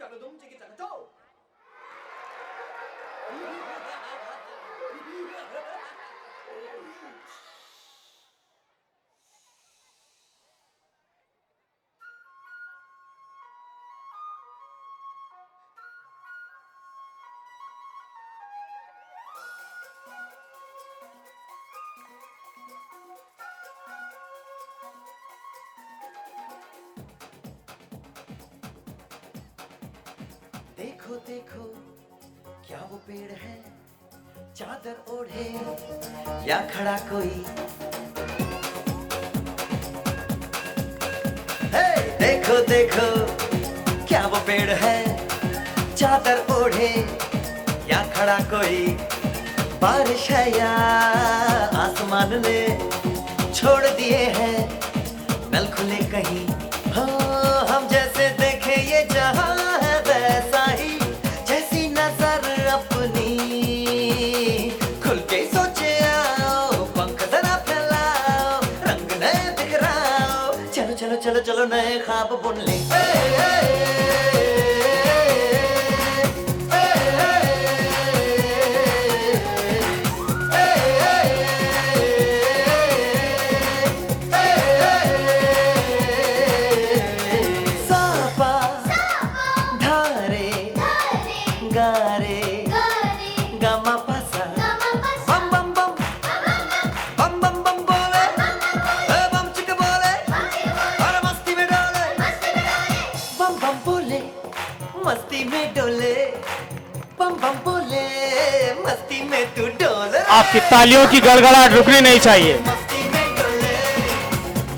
चक दुम चिकी चक चो। देखो देखो क्या वो पेड़ है, चादर ओढ़े या खड़ा कोई। हे देखो देखो क्या वो पेड़ है, चादर ओढ़े या खड़ा कोई। बारिश है या आसमान ने छोड़ दिए हैं नल खुले कहीं। हो हम जैसे देखे ये जहां है वैसा ही, जैसी नजर अपनी खुल के सोचे आओ। पंख जरा फैलाओ, रंग नए बिखराओ। चलो चलो चलो चलो नए ख्वाब बुन ले। मस्ती में डोले बम बम बोले, मस्ती में तू डोले। आपकी तालियों की गड़गड़ाहट रुकनी नहीं चाहिए। मस्ती में डोले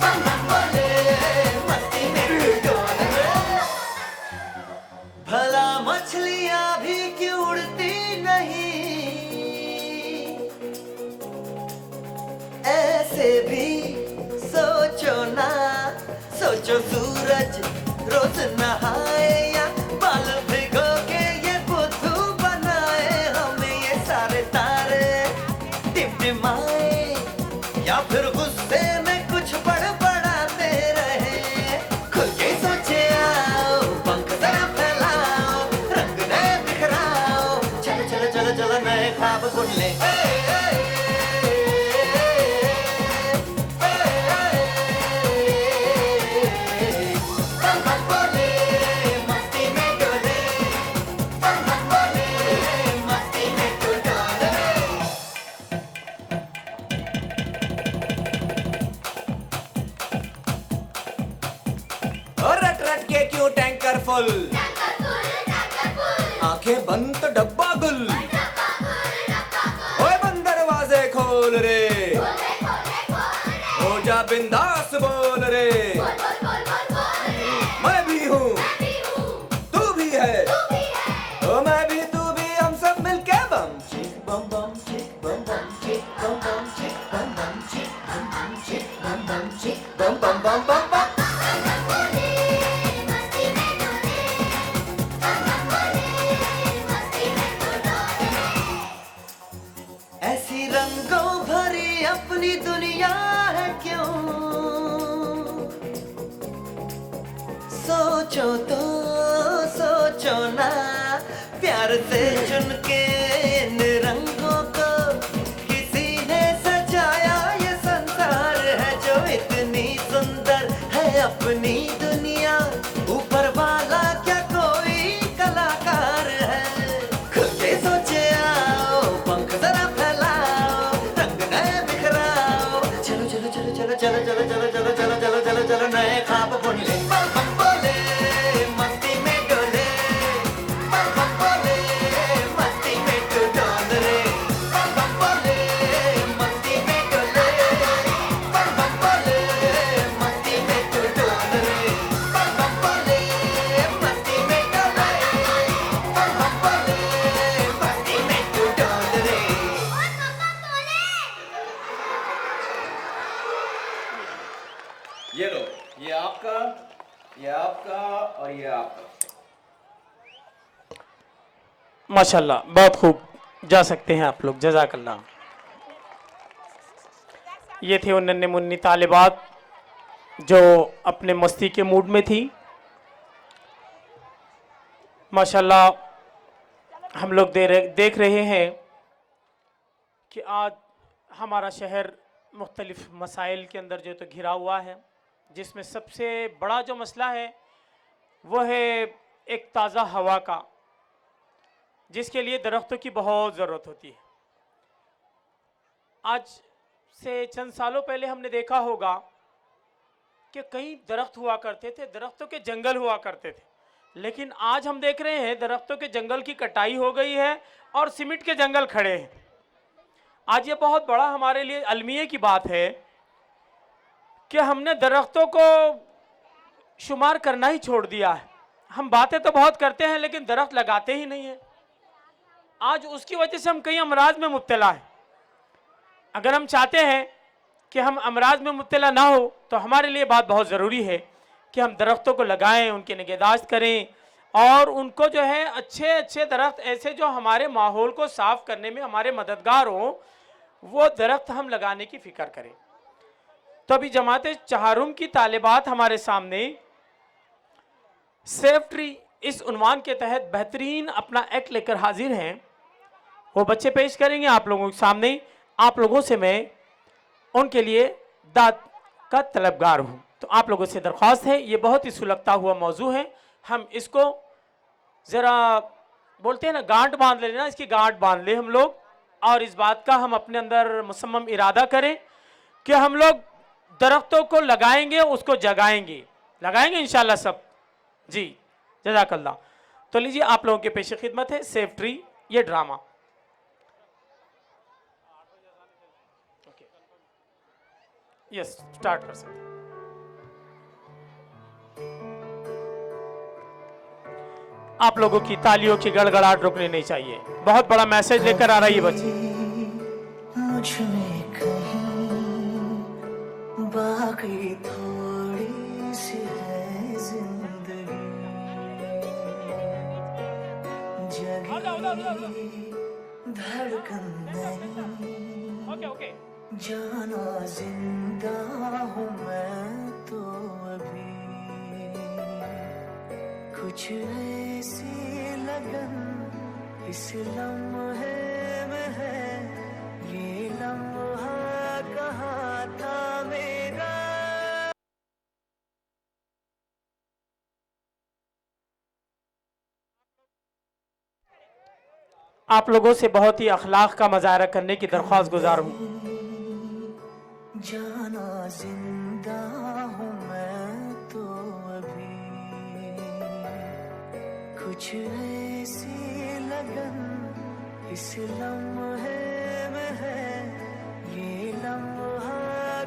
बम बम बोले, मस्ती में तू डोले। भला मछलियां भी क्यों उड़ती नहीं, ऐसे भी सोचो ना। सोचो सूरज रोज नहाए या बाल भिगो के ये बुद्धू बनाए। हमें ये सारे तारे टिमटिमाए या फिर गुस्से में कुछ बड़बड़ाते रहे। खुल के सोचे आओ, पंख जरा फैलाओ, रंग नए बिखराओ। चलो चलो चलो चलो नए ख्वाब बुन ले। रट रट के क्यों टैंकर फुल, आंखें बंद तो डब्बा गुल। ओए बंद दरवाजे खोल रे, हो जा बिंदास बोल रे। मैं भी हूँ तू भी है, ओ मैं भी तू भी, हम सब मिलके बम चिक बम बम चिक बम बम चिक बम बम चिक बम बम चिक बम बम चिक बम बम चिक बम बम बम बम बम। ऐसी रंगों भरी अपनी दुनिया है क्यों, सोचो तो सोचो ना। प्यार से चुन के इन रंगों को किसी ने सजाया। ये संसार है जो इतनी सुंदर है अपनी दुनिया। ऊपर वाला क्या कोई कलाकार है। खुल के सोचे आओ, पंख जरा फैलाओ, रंग नए बिखराओ। चलो चलो चलो चलो चलो चलो चलो चलो चलो चलो चलो चलो नए ख्वाब बुन ले। बम बम बोले मस्ती में डोले, बम बम बोले मस्ती में तू डोल रे। बम बम बोले मस्ती में डोले, बम बम बोले मस्ती में तू डोल रे। बम बम बोले मस्ती में डोले, बम बम बोले मस्ती में तू डोल रे। ये लो, ये आपका, ये आपका और ये आपका। माशाल्लाह, बहुत खूब। जा सकते हैं आप लोग, जज़ाकल्लाह। ये थे वो नन्हे मुन्नी तालिबात जो अपने मस्ती के मूड में थी। माशाल्लाह हम लोग देख रहे हैं कि आज हमारा शहर मुख्तलिफ मसाइल के अंदर जो तो घिरा हुआ है, जिसमें सबसे बड़ा जो मसला है वो है एक ताज़ा हवा का, जिसके लिए दरख्तों की बहुत ज़रूरत होती है। आज से चंद सालों पहले हमने देखा होगा कि कई दरख्त हुआ करते थे, दरख्तों के जंगल हुआ करते थे, लेकिन आज हम देख रहे हैं दरख्तों के जंगल की कटाई हो गई है और सीमेंट के जंगल खड़े हैं। आज ये बहुत बड़ा हमारे लिए अलमिये की बात है कि हमने दरख्तों को शुमार करना ही छोड़ दिया है। हम बातें तो बहुत करते हैं लेकिन दरख्त लगाते ही नहीं हैं। आज उसकी वजह से हम कई अमराज में मुब्तला हैं। अगर हम चाहते हैं कि हम अमराज में मुब्तला ना हो तो हमारे लिए बात बहुत ज़रूरी है कि हम दरख्तों को लगाएं, उनकी निगहदाश्त करें और उनको जो है अच्छे अच्छे दरख्त ऐसे जो हमारे माहौल को साफ़ करने में हमारे मददगार हों, वो दरख्त हम लगाने की फ़िक्र करें। तो अभी जमात चहारुम की तालिबात हमारे सामने सेफ ट्री इस उन्वान के तहत बेहतरीन अपना एक्ट लेकर हाजिर हैं। वो बच्चे पेश करेंगे आप लोगों के सामने। आप लोगों से मैं उनके लिए दाद का तलबगार हूँ। तो आप लोगों से दरख्वास्त है, ये बहुत ही सुलगता हुआ मौजू है, हम इसको ज़रा बोलते हैं ना गांठ बांध लेना, इसकी गांठ बांध ले हम लोग, और इस बात का हम अपने अंदर मुसम्मम इरादा करें कि हम लोग दरख्तों को लगाएंगे, उसको जगाएंगे, लगाएंगे इंशाल्लाह सब जी। जज़ाकल्लाह। तो लीजिए आप लोगों के पेश खिदमत है सेफ ट्री ये ड्रामा। यस, स्टार्ट कर सकते हैं। आप लोगों की तालियों की गड़गड़ाहट रुकनी नहीं चाहिए। बहुत बड़ा मैसेज लेकर आ रही है बच्ची। मुझ में कहीं बाकी थोड़ी सी है जिंदगी, जगी धड़कन नहीं, ओके जाना जिंदा हूँ मैं तो अभी, कुछ ऐसी लगन इस लम्हे में है, ये लम्हा कहाँ था मेरा। आप लोगों से बहुत ही अखलाक का मज़ाहरा करने की दरख्वास्त गुजार हूँ। जाना जिंदा हूँ मैं तो अभी, कुछ ऐसी लगन इस लम्हे में है, ये लम्हा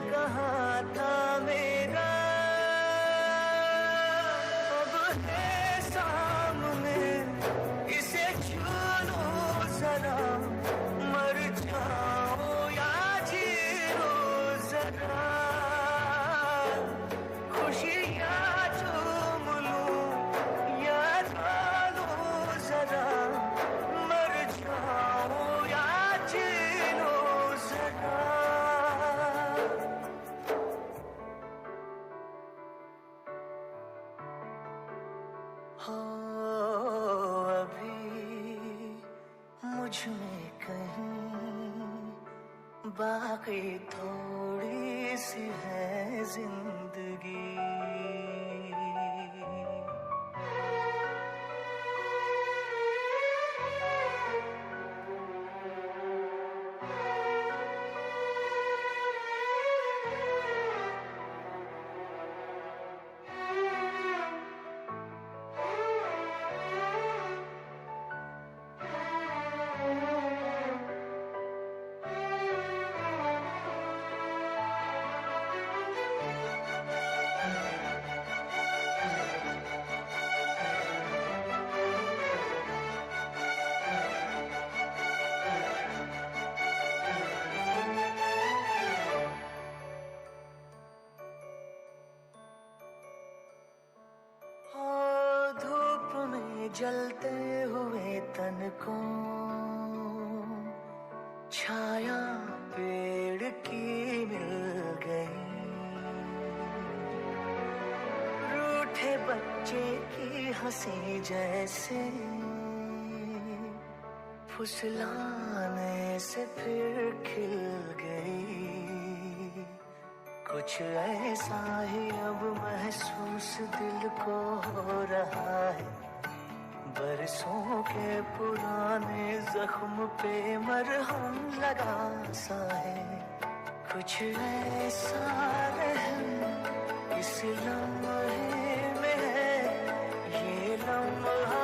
कहाँ था मेरा। अब है सामने इसे छू लो जरा, मर जाओ या जी लो जरा, खुशियाँ चूम लूं या खा लूं जरा, मर जाओ या जी लो जरा। हो अभी मुझ में कहीं बाकी थोड़ी सी है जिंदगी। जलते हुए तन को छाया पेड़ की मिल गई, रूठे बच्चे की हंसी जैसे फुसलाने से फिर खिल गई। कुछ ऐसा ही अब महसूस दिल को हो रहा है, बरसों के पुराने जख्म पे मरहम लगा सा है। कुछ ऐसा रहम इस लम्हे में है, ये लम्हा